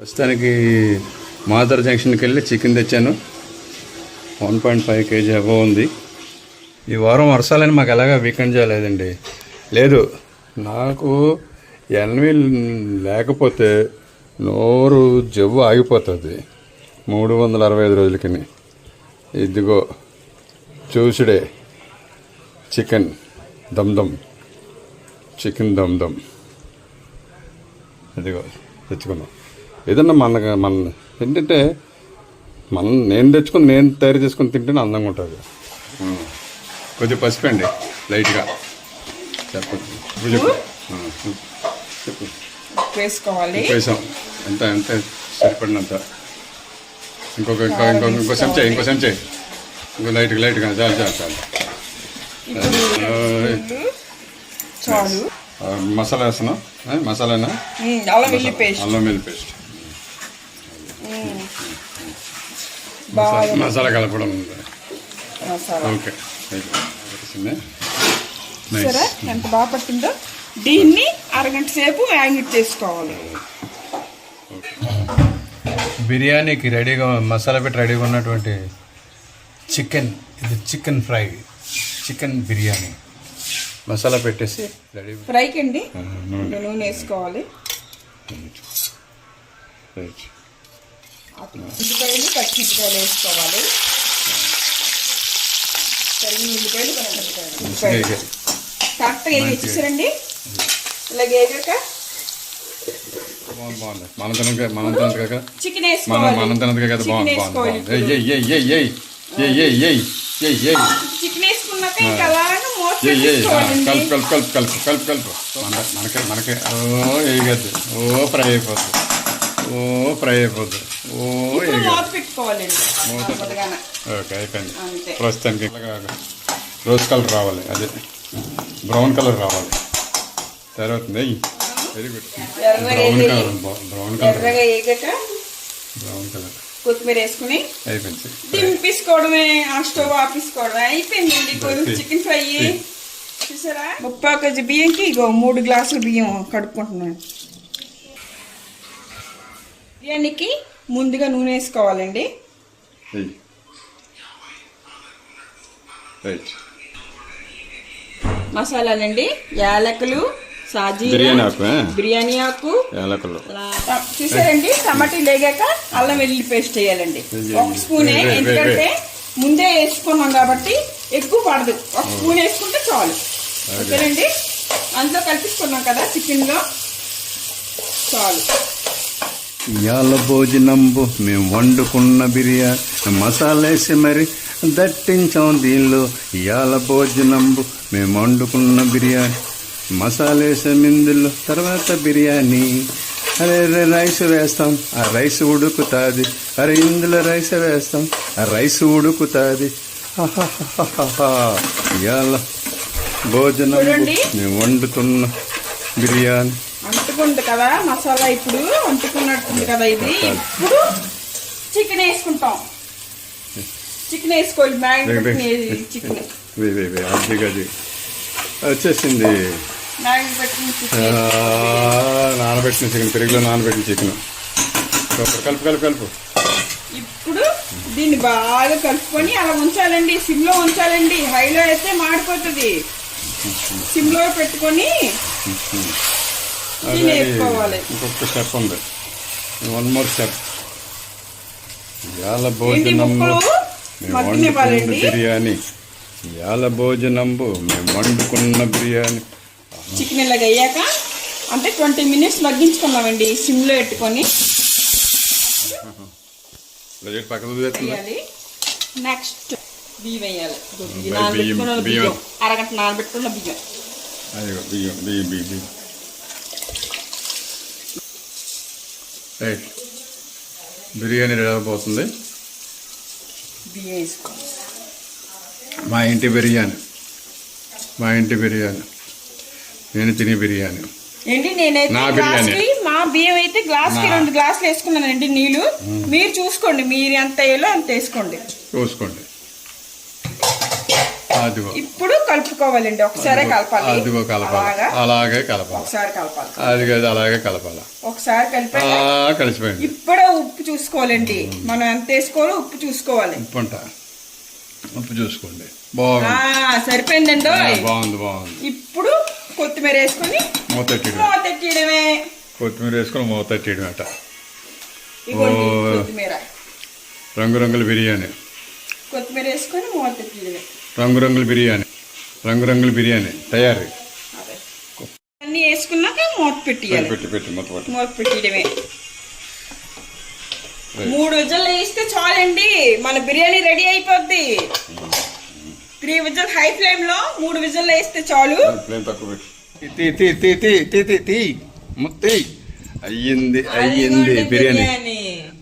ప్రస్తుతానికి మాదర్ జంక్షన్కి వెళ్ళి చికెన్ తెచ్చాను. 1.5 kg అబవ్ ఉంది. ఈ వారం వర్షాలని మాకు ఎలాగా వీకెండ్ చేయలేదండి. లేదు, నాకు ఎన్వి లేకపోతే నోరు జవ్వు ఆగిపోతుంది 365 రోజులకి. ఇదిగో చూసుడే చికెన్ దమ్ చికెన్ దమ్ ఇదిగో తెచ్చుకున్నాం. ఏదన్నా మన ఏంటంటే నేను తెచ్చుకుని నేను తయారు చేసుకుని తింటేనే అందంగా ఉంటుంది. కొద్దిగా పసిపండి లైట్గా చెప్పండి. చెప్పు వేసుకోవాలి. వేసాం ఎంత ఎంత సరిపడినంత. ఇంకో చెంచా ఇంకో లైట్గా చాలు. చాలు. మసాలా వేస్తున్నాం. మసాలానా? అల్లం వెల్లుల్లి పేస్ట్. మసాలా కలపడం ఉంది. ఓకే, సరే ఎంత బాగా పట్టిందో. దీన్ని అరగంట సేపు యాంగిట్ చేసుకోవాలి. బిర్యానీకి రెడీగా మసాలా పెట్టి రెడీగా ఉన్నటువంటి చికెన్. ఇది chicken fry, chicken biryani. Masala పెట్టేసి రెడీ. ఫ్రైకి అండి నూనె వేసుకోవాలి. ఉల్లిపాయలు పచ్చిమిరపకాయలు వేసుకోవాలి. ఉల్లిపాయలు పచ్చిమిరపకాయలు కరెక్ట్గా వేసేసారండి. ఇలాగ వేగాక చికెన్ చికెన్ వేసుకున్నాక ఇంకా అలాగే మనకి ఫ్రై అయిపోద్ది. ఓకే, అయిపోయింది. ప్రస్తుతానికి రోజ్ కలర్ రావాలి, అదే బ్రౌన్ కలర్ రావాలి. సరిపోతుంది. Very good. బ్రౌన్ కలర్ కొత్తిమీర వేసుకుని అయిపోయింది. దింపేసుకోవడమే, ఆ స్టవ్ ఆపేసుకోవడమే. అయిపోయిందండి చికెన్ ఫ్రై. చూసారా, 30 kg బియ్యంకి ఇగో 3 గ్లాసుల బియ్యం కడుక్కుంటున్నాను. బిర్యానీకి ముందుగా నూనె వేసుకోవాలండి. మసాలాలండి, యాలకులు, సాజీరా, బిర్యానీ ఆకు, చూసారండి. టమాటీ లేగాక అల్లం వెల్లుల్లి పేస్ట్ వేయాలండి. 1 స్పూనే, ఎందుకంటే ముందే వేసుకున్నాం కాబట్టి ఎక్కువ పడదు. 1 స్పూన్ వేసుకుంటే చాలు. ఓకేనండి, అందులో కలిపిస్తున్నాం కదా చికెన్లో, చాలు. ఇయాల భోజనంబు మేము వండుకున్న బిర్యానీ మసాలా వేసి మరి దట్టించాం దీనిలో. ఇయాల భోజనంబు మేము వండుకున్న బిర్యానీ మసాలా వేసే మిందులో. తర్వాత బిర్యానీ అరే రైస్ వేస్తాం, ఆ రైస్ ఉడుకుతుంది. అరే ఇందులో రైస్ వేస్తాం, ఆ రైస్ ఉడుకుతుంది. ఇయాల భోజనం మేము వండుతున్న బిర్యానీ. అంటుకుంది కదా మసాలా, ఇప్పుడు అంటుకున్నట్టుంది కదా. ఇది ఇప్పుడు చికెన్ వేసుకుంటాం. చికెన్ వేసుకోవాలి. చికెన్ వచ్చేసింది. నానబెట్టిన చికెన్, పెరుగులో నానబెట్టిన చికెన్. కలుపు. ఇప్పుడు దీన్ని బాగా కలుపుకొని అలా ఉంచాలండి. సిమ్లో ఉంచాలండి. హైలో అయితే మాడిపోతుంది. సిమ్లో పెట్టుకొని ఇంకొక స్టెప్ ఉంది. 1 more స్టెప్. ఇయాల భోజనంబు మేము వండుకున్న బిర్యానీ. ఇయాల భోజనంబు మేము వండుకున్న బిర్యానీ. చికెన్ ఇలాగ అయ్యాక అంటే 20 minutes మగ్గించుకున్నామండి సిమ్లో పెట్టుకొని. నెక్స్ట్ బియ్యం వేయాలి. అరగంట నానబెట్టుకున్న బియ్యం. రైట్, బిర్యానీ రెడీ అయిపోతుంది. బియ్యం వేసుకోవాలి. మా ఇంటి బిర్యానీ నేను తినే బిర్యానీ ఏంటి. నేనైతే మా బియ్యం అయితే గ్లాస్కి 2 గ్లాసులు వేసుకున్నానండి నీళ్ళు. మీరు చూసుకోండి, మీరు ఎంత వేయాలో అంత వేసుకోండి. అదిగో ఇప్పుడు కలుపుకోవాలండి, ఒకసారి కలపాలి. అదిగో కలపాలి, అలాగే కలపాలి, ఒకసారి కలపాలి, అది కదా అలాగే కలపాలి. ఒకసారి కలిపి కలిసిపోయింది. ఇప్పుడే ఉప్పు చూసుకోవాలండి, మనం ఎంత వేసుకోవాలో ఉప్పు చూసుకోవాలి. ఉప్పు చూసుకోండి. బాగుంది, సరిపోయిందండి. బాగుంది బాగుంది. ఇప్పుడు కొత్తిమీర వేసుకొని మూతెట్టడమే. కొత్తిమీర వేసుకొని మూతెట్టడం అట. కొత్తిమీర, రంగురంగుల బిర్యానీ. కొత్తిమీర వేసుకొని మూతెట్టడమే. రంగురంగుల బిర్యానీ, రంగురంగుల బిర్యానీ తయారీ. అన్ని వేసుకున్నాక మూత పెట్టియాలి. మూత పెట్టడమే. 3 విజిల్లు వేస్తే చాలండి, మన బిర్యానీ రెడీ అయిపోద్ది. 3 విజిల్ హై ఫ్లేమ్ లో 3 విజిల్లు వేస్తే చాలు. అయ్యింది అయ్యింది బిర్యానీ.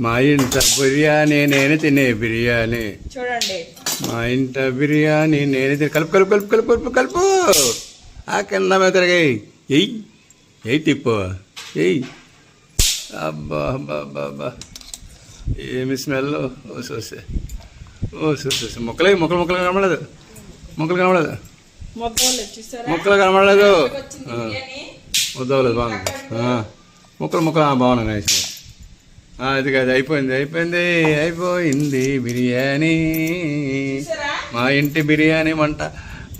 మా ఇంట బిర్యానీ నేను తినే బిర్యానీ. చూడండి, మా ఇంట బిర్యానీ నేను తినే. కలుపు కలుపు కలుపు కలుపు కలుపు కలుపు. ఆ కింద మీద తిరగాయి. ఎయ్ తిప్పు, ఎయ్. అబ్బా అబ్బా అబ్బా అబ్బా, ఏమి స్మెల్. ఓసే మొక్కలు మొక్కలు మొక్కలు కనబడలేదు, మొక్కలు కనబడలేదు, మొక్కలు కనబడలేదు, వద్దవలేదు. బాగుంది మొక్కలు మొక్కలు బాగున్నాయి. నైస్. అది కాదు, అయిపోయింది అయిపోయింది అయిపోయింది బిర్యానీ. మా ఇంటి బిర్యానీ వంట,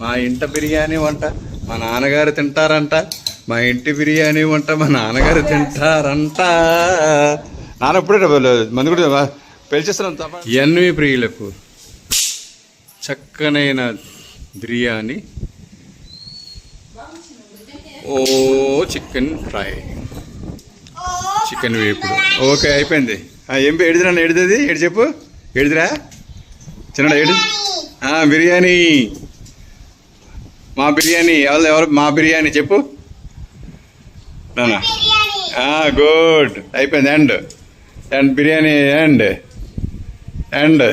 మా ఇంట బిర్యానీ వంట మా నాన్నగారు తింటారంట. మా ఇంటి బిర్యానీ వంట మా నాన్నగారు తింటారంట. నాన్న ఇప్పుడే మంది కూడా పెంచేస్తున్నాం తప్ప. ఎన్వి ప్రియులకు చక్కనైన బిర్యానీ, చికెన్ ఫ్రై, చికెన్ వేపుడు. ఓకే అయిపోయింది. ఏం ఎడిదిరా ఎడిది ఎడి చెప్పు, ఎడిదిరా చిన్న ఎడి. బిర్యానీ, మా బిర్యానీ. ఎవరు మా బిర్యానీ చెప్పు నాన్న. గుడ్ అయిపోయింది. And biryani and